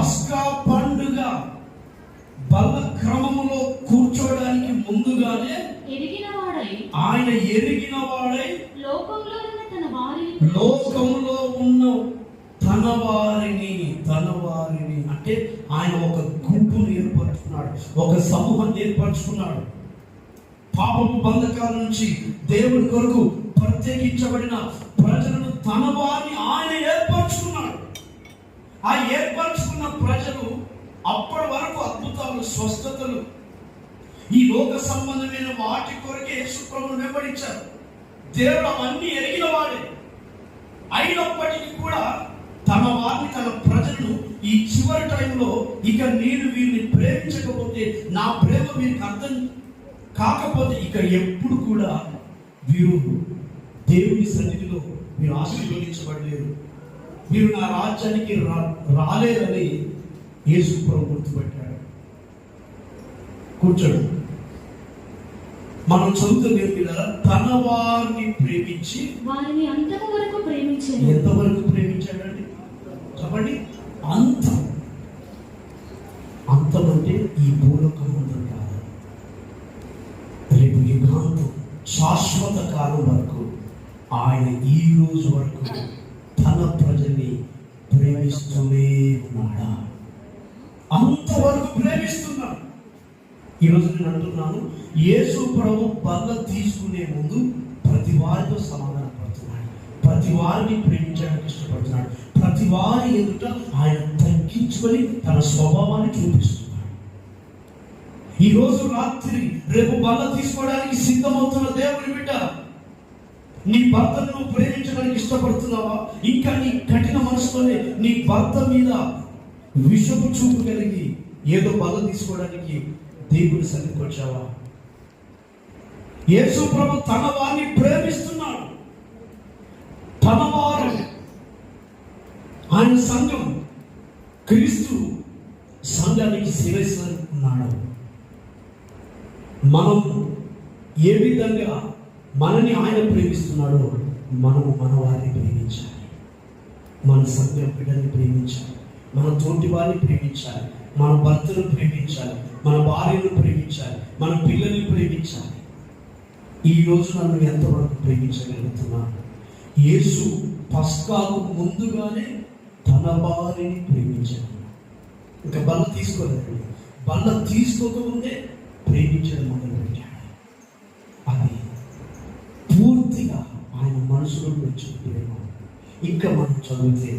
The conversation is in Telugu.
పస్కా పండుగ బల్ల క్రమములో కూర్చోడానికి ముందుగానే ఆయన ఎరిగిన వాడై లోకంలో ఉన్న తన వారిని అంటే ఆయన ఒక గుంపును ఏర్పరచుకున్నాడు, ఒక సమూహాన్ని ఏర్పరచుకున్నాడు. పాపపు బంధకాల నుంచి దేవుడి కొరకు ప్రత్యేకించబడిన ప్రజలను తన వారిని ఆయన ఏర్పరచుకున్నాడు. ఆ ఏర్పరచుకున్న ప్రజలు అప్పటి వరకు అద్భుతాలు, స్వస్థతలు, ఈ లోక సంబంధమైన వాటి కొరకే యేసు ప్రభువును వెంబడించారు. దేవుడు అవన్నీ ఎరిగిన వాడే. అయినప్పటికీ కూడా తన వారిని, తన ప్రజలను ఈ చివరి టైంలో ఇక నేను వీరిని ప్రేమించకపోతే, నా ప్రేమ వీరికి అర్థం కాకపోతే ఇక ఎప్పుడు కూడా వీరు దేవుని సన్నిధిలో మీరు ఆశీర్వదించబడలేరు, మీరు నా రాజ్యానికి రాలేరని యేసు ప్రభు గుర్తుపెట్టాడు. కూర్చోడు. మనం చదువుతుంది కదా, తన వారిని ప్రేమించి వారిని అంతవరకు ప్రేమించాడు. ఎంతవరకు ప్రేమించాడండి చెప్పండి? అంతం అంటే ఈ భూలోకమంతం కాదు, రేపు యుగాంతం, శాశ్వత కాలం వరకు ఆయన ఈ రోజు వరకు తన ప్రజల్ని ప్రేమిస్తూనే ఉన్నాడా? అంతవరకు ప్రేమిస్తున్నాడు. ఈరోజు నేను అంటున్నాను, యేసు ప్రభు బల్ల తీసుకునే ముందు ప్రతి వారితో సమాధాన పడుతున్నాడు, ప్రతి వారిని ప్రేమించడానికి ఇష్టపడుతున్నాడు, ప్రతి వారి ఎదుట ఆయన తగ్గించుకొని తన స్వభావాన్ని చూపిస్తున్నాడు. ఈ రోజు రాత్రి రేపు బల్ల తీసుకోవడానికి సిద్ధమవుతున్న దేవుని బిడ్డ, నీ భర్తను నువ్వు ప్రేమించడానికి ఇష్టపడుతున్నావా? ఇంకా నీ కఠిన మనసుతోనే నీ భర్త మీద విషపు చూపు కలిగి ఏదో బల్ల తీసుకోవడానికి దేవుని సన్నిధికి వచ్చావా? యేసు ప్రభు తన వారిని ప్రేమిస్తున్నాడు. తన వారు ఆయన సంఘం, క్రీస్తు సంఘానికి శిరస్సు ఉన్నాడు. మనం ఏ విధంగా మనని ఆయన ప్రేమిస్తున్నాడో మనము మన వారిని ప్రేమించాలి, మన సంఘం బిడ్డని ప్రేమించాలి, మన తోటి వారిని ప్రేమించాలి, మన భర్తను ప్రేమించాలి, మన భార్యను ప్రేమించాలి, మన పిల్లల్ని ప్రేమించాలి. ఈ రోజు నన్ను ఎంతవరకు ప్రేమించగలుగుతున్నాను? యేసు పస్కాకు ముందుగానే తన వారిని ప్రేమించాడు. ఇంకా బల్ల తీసుకోలేదు, బల్ల తీసుకోకముందే ప్రేమించడం మొదలుపెట్టాడు. అది పూర్తిగా ఆయన మనసులో వచ్చి ప్రేమ. ఇంకా మనం చదివితే